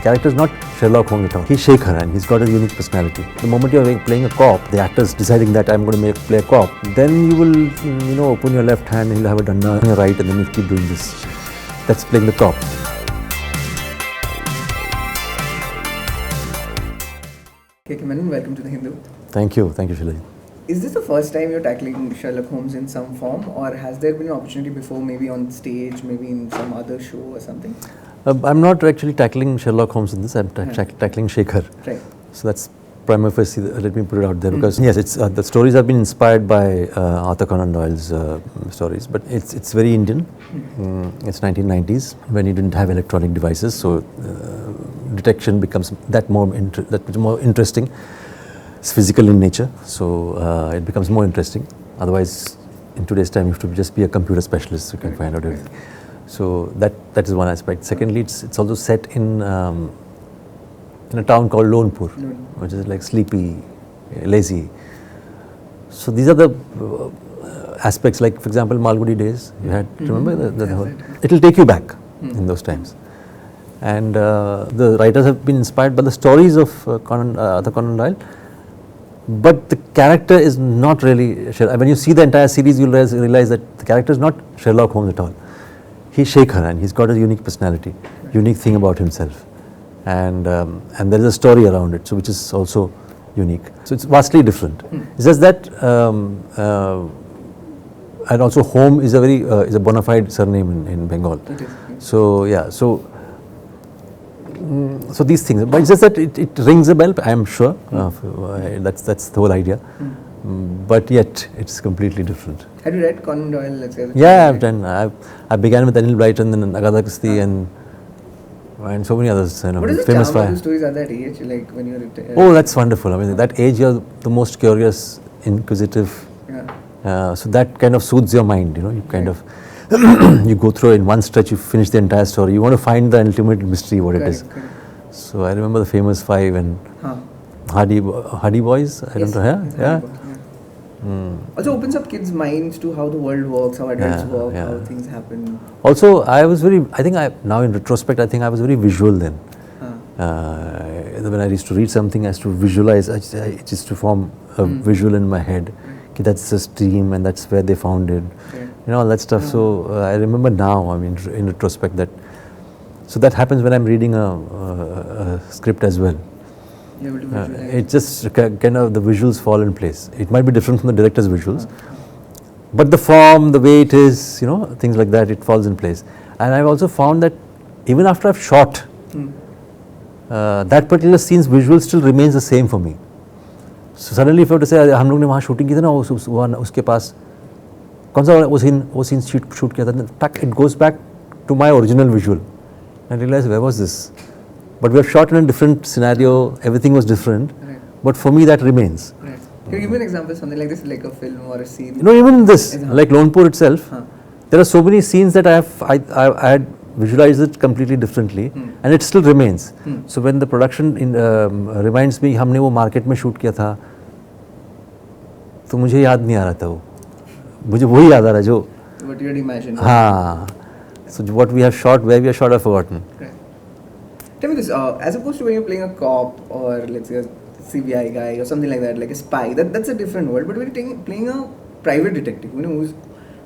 character is not Sherlock Holmes at all. He's Shekhar and he's got a unique personality. The moment you're playing a cop, the actor's deciding that I'm going to play a cop, then you will, open your left hand and you'll have a danda on your right and then you keep doing this. That's playing the cop. Kay Kay Menon, welcome to The Hindu. Thank you Shilaji. Is this the first time you're tackling Sherlock Holmes in some form, or has there been an opportunity before, maybe on stage, maybe in some other show or something? I'm not actually tackling Sherlock Holmes in this, I'm tackling Shekhar. Right. So that's primary first, let me put it out there because yes, it's the stories have been inspired by Arthur Conan Doyle's stories, but it's very Indian. It's 1990s when you didn't have electronic devices, so detection becomes that more interesting. It's physical in nature, so it becomes more interesting. Otherwise, in today's time, you have to just be a computer specialist so you can find out everything. So that is one aspect. Secondly, it's also set in a town called Lonepur, which is like sleepy, lazy. So these are the aspects. Like for example, Malgudi days. You had remember the whole. It will take you back in those times. And the writers have been inspired by the stories of Arthur Conan Doyle. But the character is not really, when you see the entire series, you'll realize that the character is not Sherlock Holmes at all. He's Shekhar and he's got a unique personality, unique thing about himself. And there is a story around it, so which is also unique. So it's vastly different. It's just that, and also Holmes is a bona fide surname in Bengal. So yeah, so these things, but it's just that it rings a bell. I am sure that's the whole idea. But yet it's completely different. Have you read Conan Doyle? Let's say. Yeah, I've done. I began with Anil Brighton and Agatha Christie and so many others. What is the famous charm of those stories at that age? Like when you're oh, that's wonderful. I mean, that age you're the most curious, inquisitive. Yeah. So that kind of soothes your mind. You kind of. You go through in one stretch, you finish the entire story. You want to find the ultimate mystery, what it is. Correct. So I remember the famous five and Hardy Boys. I don't know. Yeah. Also opens up kids' minds to how the world works, how adults work, how things happen. Also, now in retrospect, I think I was very visual then. When I used to read something, I used to visualize. It used to form a visual in my head. Okay, that's a stream and that's where they found it. All that stuff. So I remember now, I mean, in retrospect, so that happens when I'm reading a script as well. It just kind of the visuals fall in place. It might be different from the director's visuals, but the form, the way it is, things like that, it falls in place. And I've also found that even after I've shot, that particular scene's visual still remains the same for me. So suddenly if I were to say, हम लोग ने वहाँ shooting की थी ना, उसके पास कौन सा वो scene shoot किया था, it goes back to my original visual. And I realized, where was this? But we have shot in a different scenario, everything was different, but for me that remains. Right. Can you give me an example, something like this, like a film or a scene? Even this, like Lonepur itself, there are so many scenes that I had visualized it completely differently, and it still remains. So when the production reminds me, हमने वो market में shoot किया था, तो मुझे याद नहीं आ रहा था वो, मुझे वही याद आ रहा है जो. What you had imagined. हाँ. So what we have shot, where we have shot, I've forgotten. Right. Tell me this, as opposed to when you're playing a cop or let's say a CBI guy or something like that, like a spy, that's a different world. But when you're playing a private detective, who's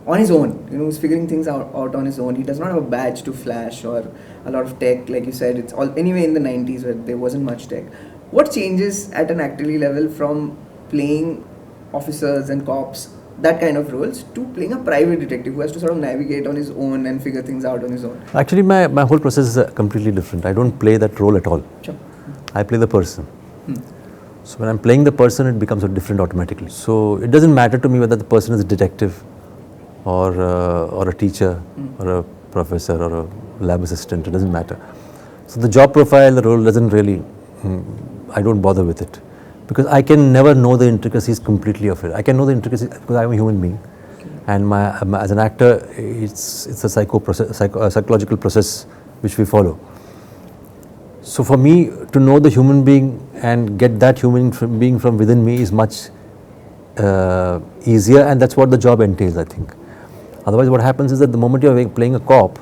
on his own, who's figuring things out on his own. He does not have a badge to flash or a lot of tech, like you said. It's all anyway in the 90s where there wasn't much tech. What changes at an actorly level from playing officers and cops, that kind of roles, to playing a private detective who has to sort of navigate on his own and figure things out on his own? Actually, my whole process is completely different. I don't play that role at all. Sure. I play the person. So when I'm playing the person, it becomes different automatically. So it doesn't matter to me whether the person is a detective or a teacher or a professor or a lab assistant. It doesn't matter. So the job profile, the role doesn't really, I don't bother with it. Because I can never know the intricacies completely of it. I can know the intricacies because I'm a human being. And as an actor, it's a psychological process which we follow. So for me to know the human being and get that human being from within me is much easier, and that's what the job entails, I think. Otherwise what happens is that the moment you're playing a cop,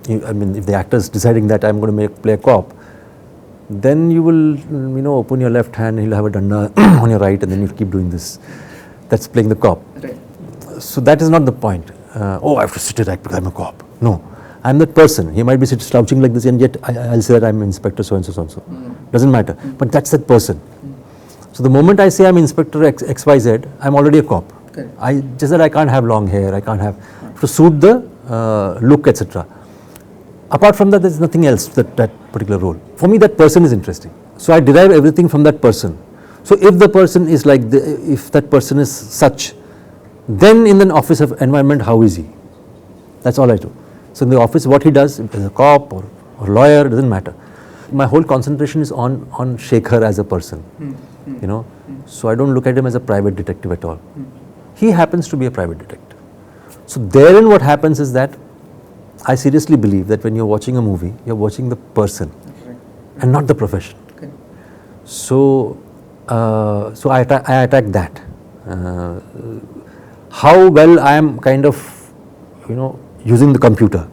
if the actor is deciding that I'm going to play a cop, then you will, open your left hand, he'll have a danda on your right, and then you keep doing this. That's playing the cop. Right. So that is not the point. I have to sit and act because I'm a cop. No, I'm that person. He might be slouching like this, and yet I'll say that I'm Inspector so and so so. Doesn't matter. But that's that person. So the moment I say I'm Inspector XYZ, I'm already a cop. Okay. Just that I can't have long hair. I can't have to suit the look, etc. Apart from that, there's nothing else that particular role. For me, that person is interesting. So I derive everything from that person. So if the person is like, if that person is such, then in an office of environment, how is he? That's all I do. So in the office, what he does, as a cop or lawyer, doesn't matter. My whole concentration is on Shekhar as a person, So I don't look at him as a private detective at all. He happens to be a private detective. So therein what happens is that I seriously believe that when you're watching a movie, you're watching the person and not the profession. Okay. So I attack that. How well I am kind of, using the computer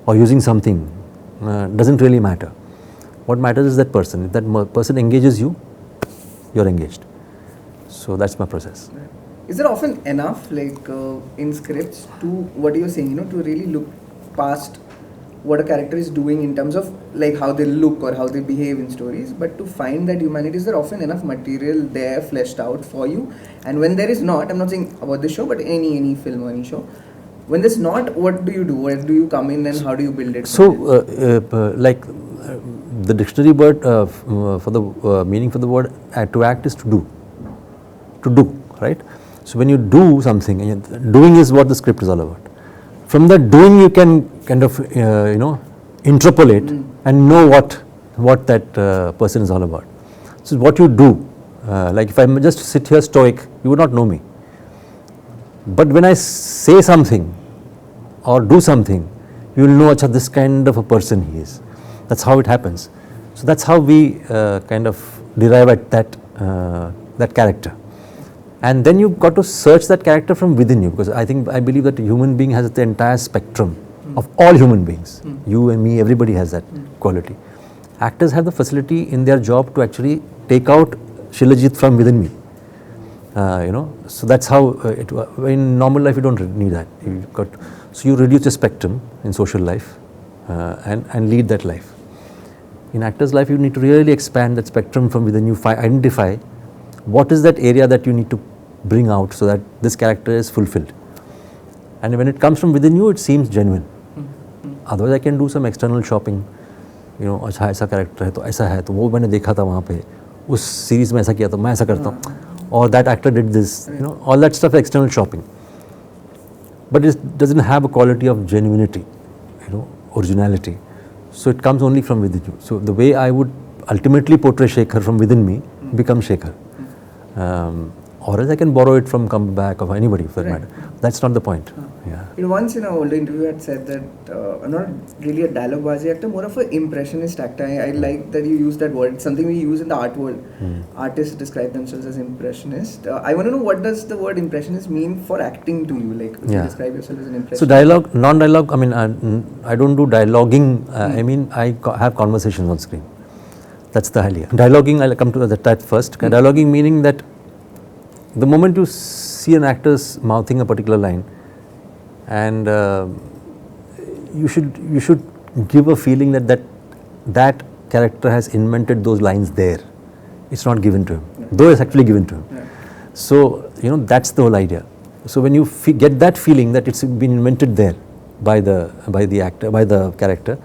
or using something doesn't really matter. What matters is that person. If that person engages you, you're engaged. So that's my process. Is there often enough, like in scripts, to what you're saying, to really look past what a character is doing in terms of like how they look or how they behave in stories, but to find that humanity? Is there often enough material there fleshed out for you? And when there is not, I'm not saying about this show, but any film or any show, when there's not, what do you do? Where do you come in and how do you build it? So the dictionary word for the meaning for the word to act is to do, right? So when you do something, and doing is what the script is all about. From that doing, you can kind of interpolate and know what that person is all about. So what you do, like if I just sit here stoic, you would not know me. But when I say something or do something, you will know this kind of a person he is. That's how it happens. So that's how we kind of derive at that character. And then you've got to search that character from within you, because I believe that a human being has the entire spectrum of all human beings. You and me, everybody has that quality. Actors have the facility in their job to actually take out Shilajit from within me. So that's how in normal life you don't need that. So you reduce the spectrum in social life and lead that life. In actor's life, you need to really expand that spectrum from within you, identify what is that area that you need to bring out so that this character is fulfilled. And when it comes from within you, it seems genuine. Otherwise, I can do some external shopping. अच्छा ऐसा character है तो ऐसा है तो वो मैंने देखा था वहाँ पे उस series में ऐसा किया तो मैं ऐसा करता हूँ or that actor did this. All that stuff is external shopping. But it doesn't have a quality of genuinity, originality. So it comes only from within you. So the way I would ultimately portray Shekhar from within me becomes Shekhar. Or else I can borrow it from Comeback or anybody for that matter. That's not the point. Yeah. Once in an older interview, I had said that I'm not really a dialogue-bazi actor, more of an impressionist actor. I like that you use that word. It's something we use in the art world. Artists describe themselves as impressionist. I want to know, what does the word impressionist mean for acting to you? Like, you describe yourself as an impressionist. So dialogue, non-dialogue, I don't do dialoguing. I have conversations on screen. That's the idea. Dialoguing, I'll come to that first. Dialoguing meaning that the moment you see an actor's mouthing a particular line, and you should give a feeling that character has invented those lines there. It's not given to him, though it's actually given to him. So that's the whole idea. So when you get that feeling that it's been invented there by the actor, by the character,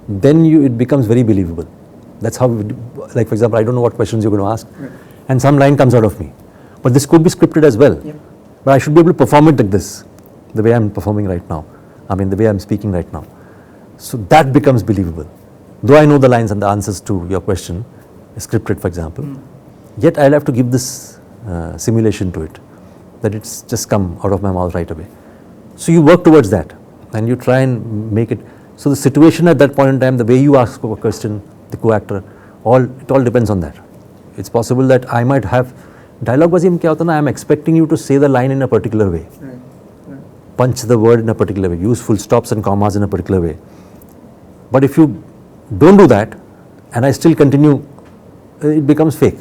then it becomes very believable. That's how, like for example, I don't know what questions you're going to ask, and some line comes out of me. But this could be scripted as well. But I should be able to perform it like this, the way I'm performing right now. The way I'm speaking right now. So that becomes believable. Though I know the lines and the answers to your question, scripted for example, yet I'll have to give this simulation to it, that it's just come out of my mouth right away. So you work towards that and you try and make it. So the situation at that point in time, the way you ask a question, the co-actor, it all depends on that. It's possible that I might have dialogue-bazi में क्या होता है ना, I am expecting you to say the line in a particular way, punch the word in a particular way, use full stops and commas in a particular way. But if you don't do that and I still continue, it becomes fake.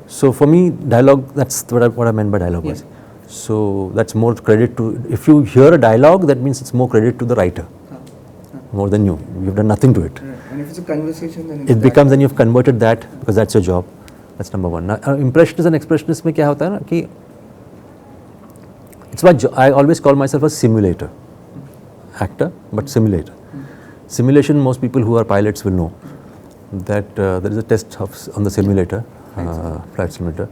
So for me, dialogue, that's what I meant by dialogue was. So that's more credit to, if you hear a dialogue, that means it's more credit to the writer, more than you. You've done nothing to it. Right. And if it's a conversation, then It becomes, then you've converted that, because that's your job. That's number one. Now, impressionist and expressionist में क्या होता है ना कि it's my job. I always call myself a simulator, actor, but simulator. Simulation, most people who are pilots will know that there is a test on the simulator, flight simulator,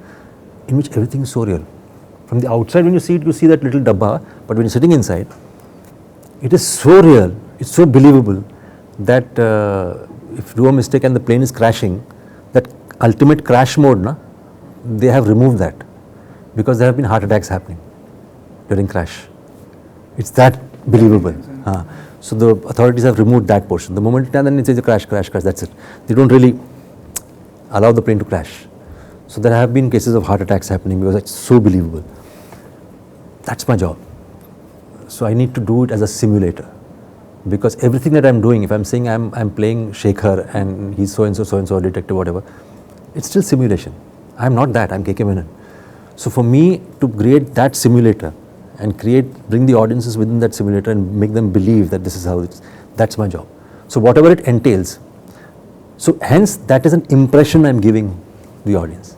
in which everything is so real. From the outside, when you see it, you see that little dabba, but when you're sitting inside, it is so real, it's so believable that if you do a mistake and the plane is crashing, that ultimate crash mode, na, they have removed that because there have been heart attacks happening during crash. It's that believable. So the authorities have removed that portion. The moment then it says a crash, that's it. They don't really allow the plane to crash. So there have been cases of heart attacks happening because it's so believable. That's my job. So I need to do it as a simulator, because everything that I'm doing, if I'm saying I'm playing Shekhar and he's so and so detective, whatever, it's still simulation. I'm not that. I'm Kay Kay Menon. So for me to create that simulator and bring the audiences within that simulator and make them believe that this is how it's, that's my job. So whatever it entails. So hence that is an impression I'm giving the audience.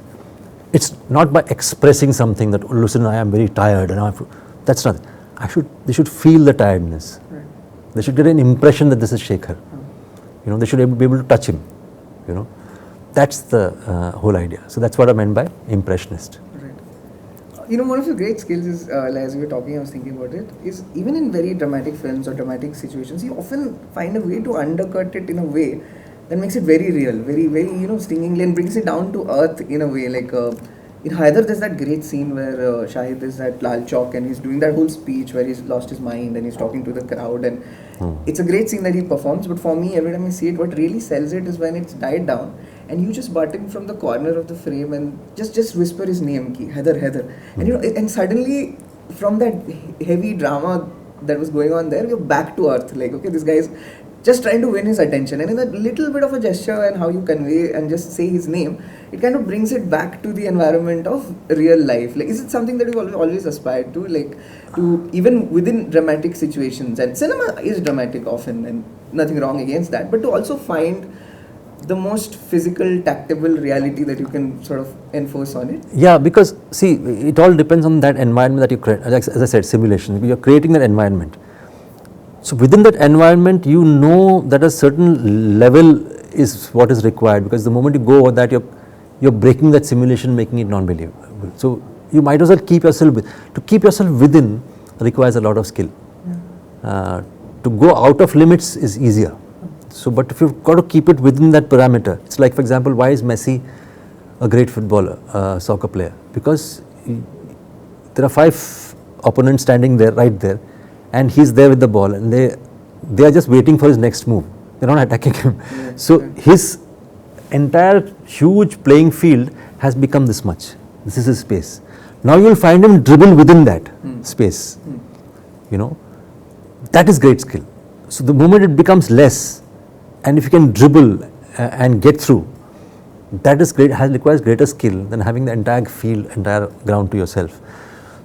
It's not by expressing something that, oh, listen, I am very tired and that's not. They should feel the tiredness. Right. They should get an impression that this is Shekhar. You know, they should be able to touch him. You know, that's the whole idea. So that's what I meant by impressionist. Right. You know, one of the great skills is, as we were talking, I was thinking about it, is even in very dramatic films or dramatic situations, you often find a way to undercut it in a way that makes it very real, very, very, stingingly, and brings it down to earth in a way. Like in Haider, there's that great scene where Shahid is at Lal Chowk and he's doing that whole speech where he's lost his mind and he's talking to the crowd, and it's a great scene that he performs. But for me, every time I see it, what really sells it is when it's died down and you just butt in from the corner of the frame and just whisper his name, ki Haider, and and suddenly from that heavy drama that was going on there, you're back to earth. Like, okay, this guy is just trying to win his attention, and in that little bit of a gesture and how you convey and just say his name, it kind of brings it back to the environment of real life. Like, is it something that you've always aspired to, like, to even within dramatic situations? And cinema is dramatic often, and nothing wrong against that, but to also find the most physical, tactile reality that you can sort of enforce on it? Yeah, because see, it all depends on that environment that you create. As I said, simulation. You're creating that environment. So within that environment, you know that a certain level is what is required, because the moment you go over that, you're breaking that simulation, making it non-believable. So you might as well keep yourself to keep yourself within requires a lot of skill. To go out of limits is easier. So, but if you've got to keep it within that parameter, it's like, for example, why is Messi a great footballer, soccer player? Because there are 5 opponents standing there, right there, and he's there with the ball, and they are just waiting for his next move. They're not attacking him. Yeah, So his entire huge playing field has become this much. This is his space. Now you will find him dribble within that space. You know, that is great skill. So the moment it becomes less, and if you can dribble and get through, that is great. Requires greater skill than having the entire field, entire ground to yourself.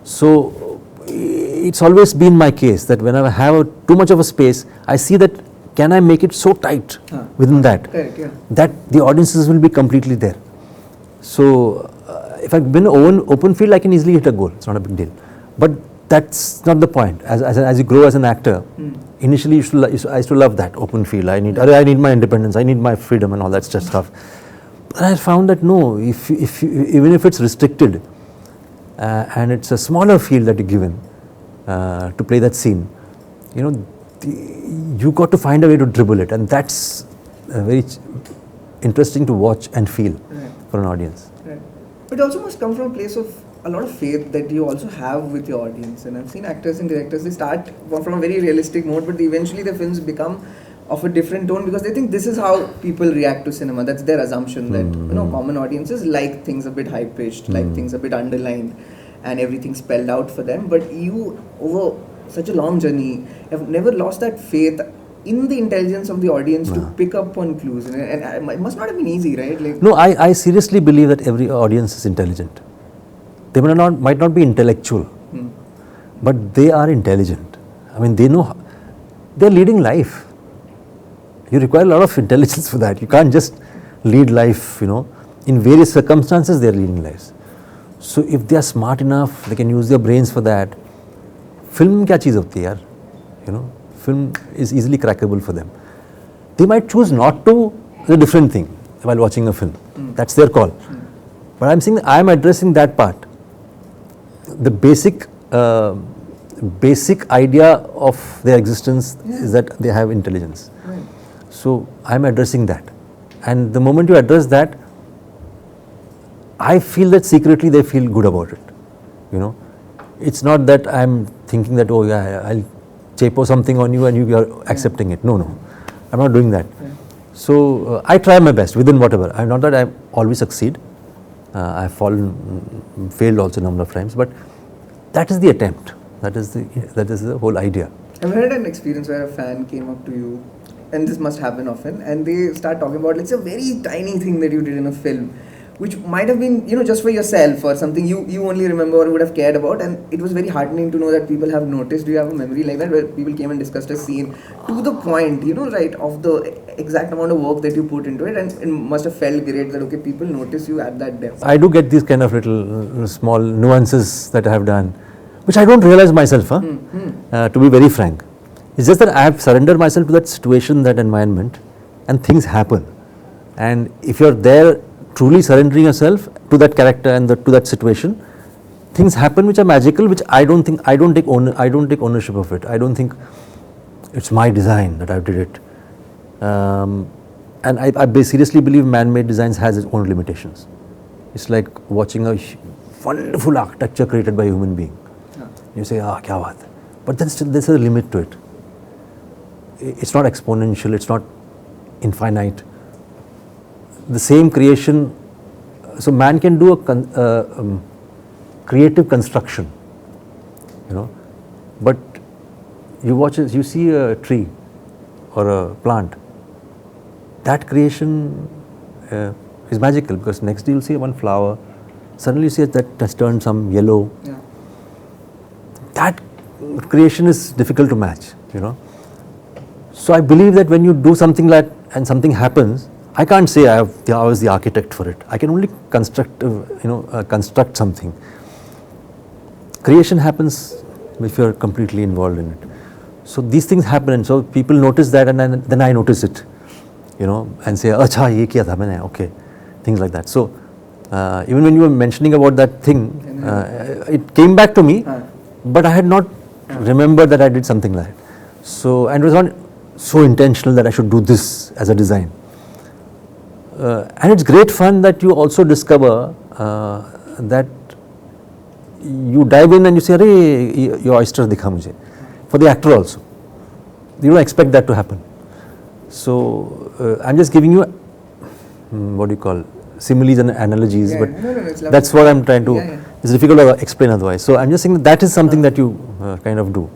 So it's always been my case that whenever I have too much of a space, I see that can I make it so tight within that, Correct, yeah. that the audiences will be completely there. So if I've been open field, I can easily hit a goal. It's not a big deal. But that's not the point. As you grow as an actor, initially I used to love that open field. I need my independence. I need my freedom and all that stuff. But I found that no, even if it's restricted and it's a smaller field that you're given to play that scene, you know, you got to find a way to dribble it, and that's very interesting to watch and feel for an audience. Right. But it also must come from a place of a lot of faith that you also have with your audience. And I've seen actors and directors, they start from a very realistic mode, but eventually the films become of a different tone because they think this is how people react to cinema. That's their assumption that common audiences like things a bit high pitched, like things a bit underlined, and everything spelled out for them. But you, over such a long journey, have never lost that faith in the intelligence of the audience to pick up on clues, and it must not have been easy, right? Like, no, I seriously believe that every audience is intelligent. They might not be intellectual, but they are intelligent. I mean, they're leading life. You require a lot of intelligence for that. You can't just lead life, in various circumstances they're leading lives. So if they are smart enough, they can use their brains for that. Film क्या चीज़ होती है यार, film is easily crackable for them. They might choose not to, it's a different thing while watching a film. That's their call. But I'm saying I'm addressing that part. The basic idea of their existence is that they have intelligence. Right. So I'm addressing that. And the moment you address that, I feel that secretly they feel good about it. It's not that I'm thinking that, oh yeah, I'll chapo something on you and you are accepting it. No. I'm not doing that. Yeah. So I try my best within whatever. Not that I always succeed. I've failed also a number of times, but that is the attempt. That is the whole idea. I've had an experience where a fan came up to you, and this must happen often, and they start talking about, let's say, a very tiny thing that you did in a film, which might have been, just for yourself or something you only remember or would have cared about, and it was very heartening to know that people have noticed. Do you have a memory like that where people came and discussed a scene to the point, right, of the exact amount of work that you put into it, and it must have felt great that, okay, people notice you at that depth? I do get these kind of little small nuances that I have done, which I don't realize myself, to be very frank. It's just that I have surrendered myself to that situation, that environment, and things happen. And if you're there truly surrendering yourself to that character and to that situation, things happen which are magical, which I don't take ownership of it. I don't think it's my design that I did it. And I seriously believe man-made designs has its own limitations. It's like watching a wonderful architecture created by a human being. You say, kya baat hai? But then still there's a limit to it. It's not exponential, it's not infinite. The same creation, so man can do a creative construction, but you see a tree or a plant, that creation is magical, because next day you'll see one flower, suddenly you see that has turned some yellow. Yeah. That creation is difficult to match, So I believe that when you do something like and something happens, I can't say I was the architect for it. I can only construct something. Creation happens if you're completely involved in it. So these things happen, and so people notice that, and then I notice it, and say, "Acha, ye kiya tha maine." Okay, things like that. So even when you were mentioning about that thing, it came back to me, but I had not remembered that I did something like that. So, and it was not so intentional that I should do this as a design. And it's great fun that you also discover that you dive in and you say, "Arey, your oyster dikha mujhe." For the actor also, you don't expect that to happen. So I'm just giving you what do you call similes and analogies, but that's what I'm trying to. It's difficult to explain otherwise. So I'm just saying that is something that you kind of do.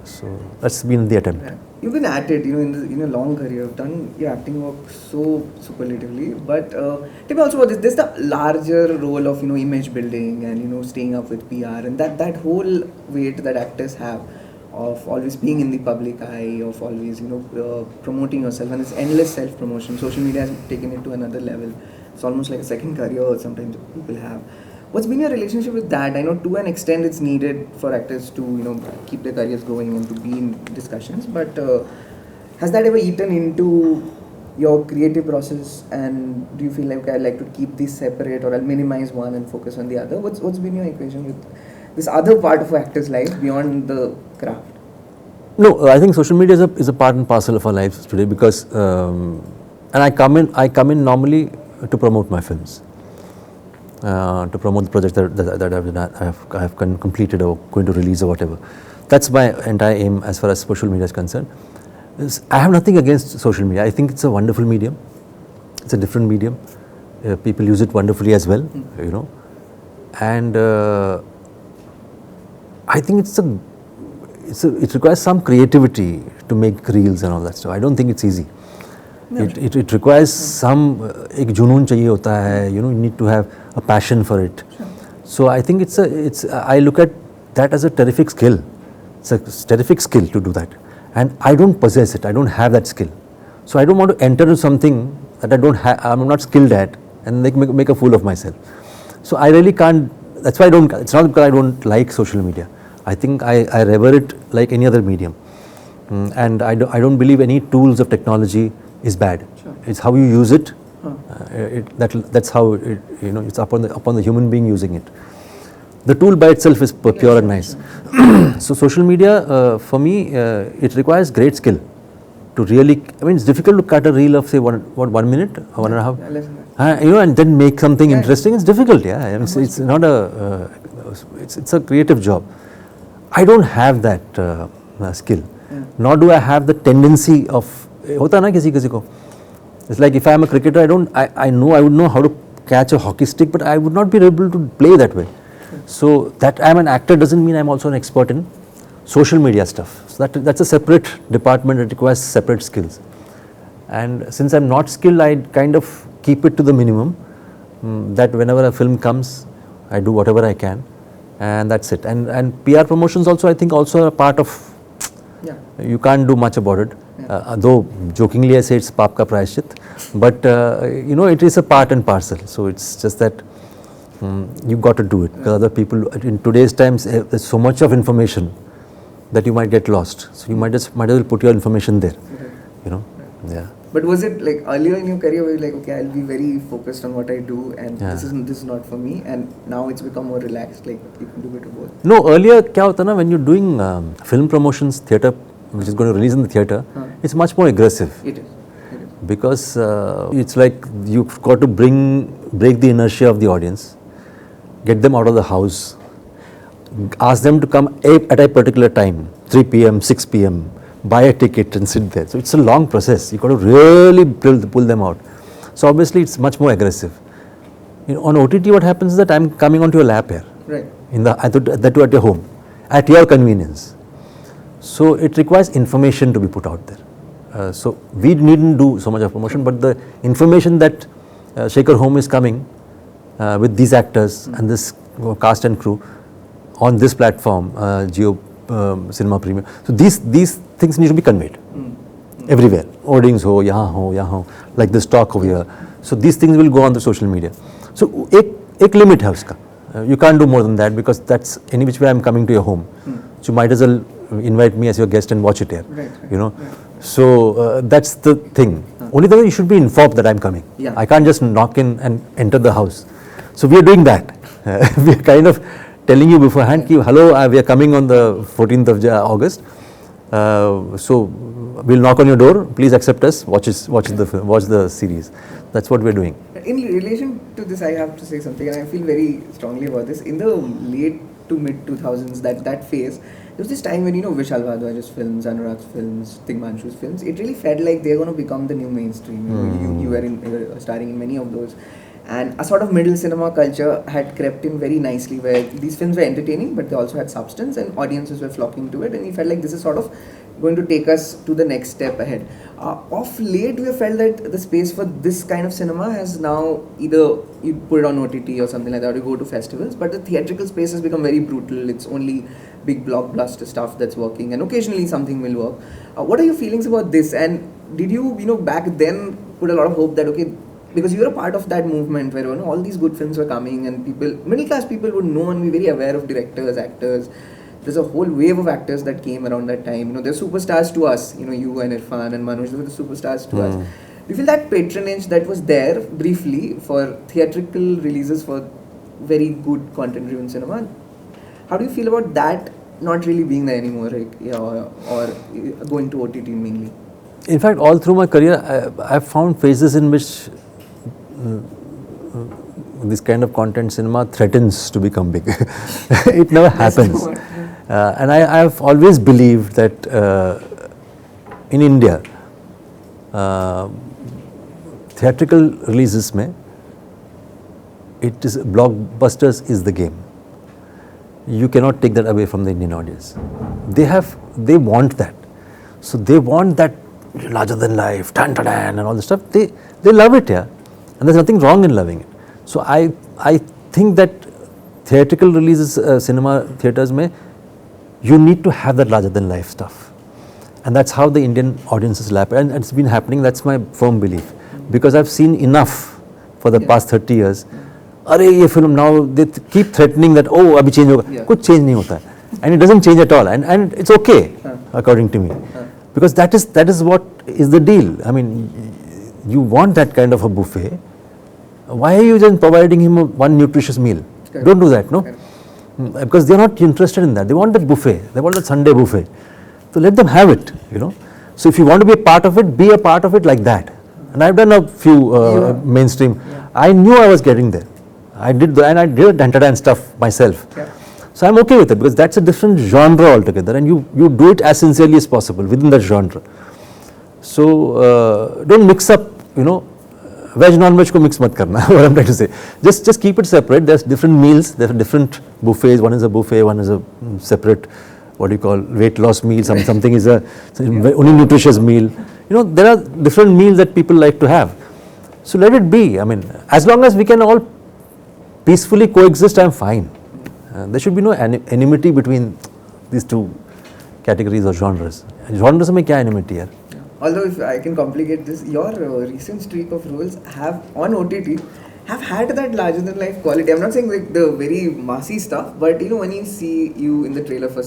So that's been the attempt. You've been at it, in a long career. You've done your acting work so superlatively. But tell me also about this. There's the larger role of image building and staying up with PR, and that whole weight that actors have of always being in the public eye, of always promoting yourself, and this endless self promotion. Social media has taken it to another level. It's almost like a second career sometimes people have. What's been your relationship with that? I know to an extent it's needed for actors to keep their careers going and to be in discussions, but has that ever eaten into your creative process, and do you feel like, okay, I'd like to keep these separate, or I'll minimize one and focus on the other? What's been your equation with this other part of an actor's life beyond the craft? No, I think social media is a part and parcel of our lives today, because and I come in normally to promote my films. To promote the projects that I have completed or going to release or whatever. That's my entire aim as far as social media is concerned. I have nothing against social media. I think it's a wonderful medium. It's a different medium. People use it wonderfully as well, And I think it requires some creativity to make reels and all that stuff. I don't think it's easy. It requires some एक जुनून चाहिए होता है. You need to have a passion for it. So I think I look at that as a terrific skill. It's a terrific skill to do that, and I don't possess it. I don't have that skill. So I don't want to enter into something that I don't have. I'm not skilled at, and make a fool of myself. So I really can't. That's why I don't. It's not because I don't like social media. I think I revere it like any other medium, and I don't believe any tools of technology is bad. Sure. It's how you use it. That's how it, it's upon the human being using it. The tool by itself is pure and nice. So social media for me it requires great skill to really. I mean, it's difficult to cut a reel of say 1 minute or 1.5. Yeah, less than that. And then make something interesting. It's difficult. Yeah, I mean, it's not a. It's a creative job. I don't have that skill. Nor do I have the tendency of. होता ना किसी को. It's like if I am a cricketer, I know I would know how to catch a hockey stick, but I would not be able to play that way. So that I am an actor doesn't mean I am also an expert in social media stuff. So that's a separate department that requires separate skills. And since I'm not skilled, I kind of keep it to the minimum. That whenever a film comes, I do whatever I can, and that's it. And PR promotions also, I think, also a part of. Yeah. You can't do much about it. Though jokingly I say it's paap ka prayashchit, but it is a part and parcel. So it's just that you've got to do it because other people in today's times there's so much of information that you might get lost. So you might as well put your information there. Yeah. But was it like earlier in your career where you were like, okay, I'll be very focused on what I do, and this is not for me, and now it's become more relaxed, like you can do it both? No, earlier क्या होता ना, when you're doing film promotions, theatre, which is going to release in the theatre, it's much more aggressive. It is. Because it's like you've got to break the inertia of the audience, get them out of the house, ask them to come at a particular time, 3 p.m., 6 p.m., buy a ticket and sit there. So it's a long process. You've got to really pull them out. So obviously it's much more aggressive. On OTT what happens is that I'm coming onto your lap here. Right. That too at your home, at your convenience. So it requires information to be put out there. So we needn't do so much of promotion, but the information that Shekhar home is coming with these actors and this cast and crew on this platform, Jio Cinema Premium. So these things need to be conveyed everywhere. Hoardings yahan ho, like this talk over here. So these things will go on the social media. So ek limit hai uska. You can't do more than that because that's any which way I'm coming to your home. So you might as well invite me as your guest and watch it here. Right. So that's the thing. Only thing you should be informed that I'm coming. Yeah. I can't just knock in and enter the house. So we are doing that. We are kind of telling you beforehand, hello, we are coming on the 14th of August. So we'll knock on your door. Please accept us. Watch the series. That's what we're doing. In relation to this, I have to say something, and I feel very strongly about this. In the late to mid 2000s, that phase, there was this time when Vishal Bhardwaj's films, Anurag's films, Tigmanshu's films, it really felt like they're going to become the new mainstream. You were starring in many of those. And a sort of middle cinema culture had crept in very nicely, where these films were entertaining, but they also had substance, and audiences were flocking to it. And we felt like this is sort of going to take us to the next step ahead. Of late, we have felt that the space for this kind of cinema has now either you put it on OTT or something like that, or you go to festivals. But the theatrical space has become very brutal. It's only big blockbuster stuff that's working, and occasionally something will work. What are your feelings about this? And did you, back then put a lot of hope that because you were a part of that movement where all these good films were coming, and middle class people would know and be very aware of directors, actors. There's a whole wave of actors that came around that time. They're superstars to us. You and Irfan and Manoj, they were the superstars to us. Do you feel that patronage that was there briefly for theatrical releases for very good content-driven cinema? How do you feel about that not really being there anymore, or going to OTT mainly? In fact, all through my career, I've found phases in which this kind of content cinema threatens to become big. It never happens. And I have always believed that in India, theatrical releases it is blockbusters is the game. you cannot take that away from the Indian audience. They want that. So they want that larger than life, tan tan tan and all this stuff. They love it, yeah. And there's nothing wrong in loving it. So I think that theatrical releases, cinema theaters mein, you need to have that larger than life stuff. And that's how the Indian audiences lap. And it's been happening, that's my firm belief. Because I've seen enough for the past 30 years. अरे ये film now they keep threatening that अभी change होगा, कुछ change नहीं होता है, and it doesn't change at all, and it's okay according to me, because that is what is the deal. I mean, you want that kind of a buffet. Why are you just providing him one nutritious meal? Don't do that, no, because they're not interested in that. They want that buffet. They want that Sunday buffet. So let them have it, you know. So if you want to be a part of it, be a part of it like that. And I've done a few mainstream. I knew I was getting there. I did and stuff myself. So I'm okay with it, because that's a different genre altogether, and you do it as sincerely as possible within that genre. So don't mix up, you know, veg non-veg ko mix mat karna. What I'm trying to say. Just keep it separate. There's different meals. There are different buffets. One is a buffet. One is a separate, what do you call, weight loss meal. Something is a only nutritious meal. You know, there are different meals that people like to have. So let it be. I mean, as long as we can all peacefully coexist, I'm fine. There should be no enmity between these two categories or genres. Genres mein kya enmity hai? Although if I can complicate this, your recent streak of roles have on OTT have had that larger than life quality. I'm not saying like the very massy stuff, but you know, when you see you in the trailer for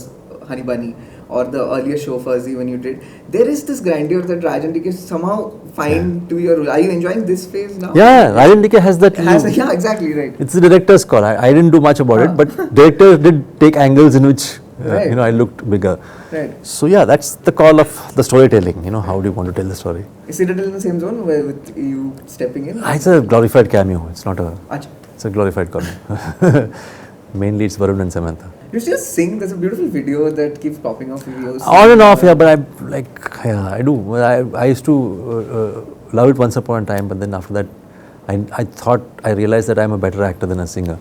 Honey Bunny or the earlier show Fuzzy when you did, there is this grandeur that Rajan DK somehow find to your role. Are you enjoying this phase now? Yeah, Rajan DK has that. Yeah, exactly right. It's the director's call. I didn't do much about it, but director did take angles in which you know, I looked bigger. Right. So yeah, that's the call of the storytelling. You know, how do you want to tell the story? Is Citadel in the same zone where with you stepping in? It's a glorified cameo. It's not a. Achha. It's a glorified cameo. Mainly it's Varun and Samantha. You still sing. There's a beautiful video that keeps popping off videos. On and off, yeah. But I do. I used to love it once upon a time, but then after that, I realized that I'm a better actor than a singer.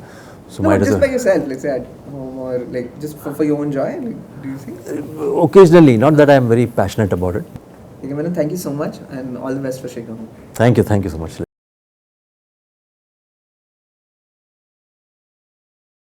So no, just by yourself, let's say at home or like just for your own joy. Like, do you think? Occasionally, not that I'm very passionate about it. Kay Kay Menon, thank you so much, and all the best for Shekhar. Thank you so much.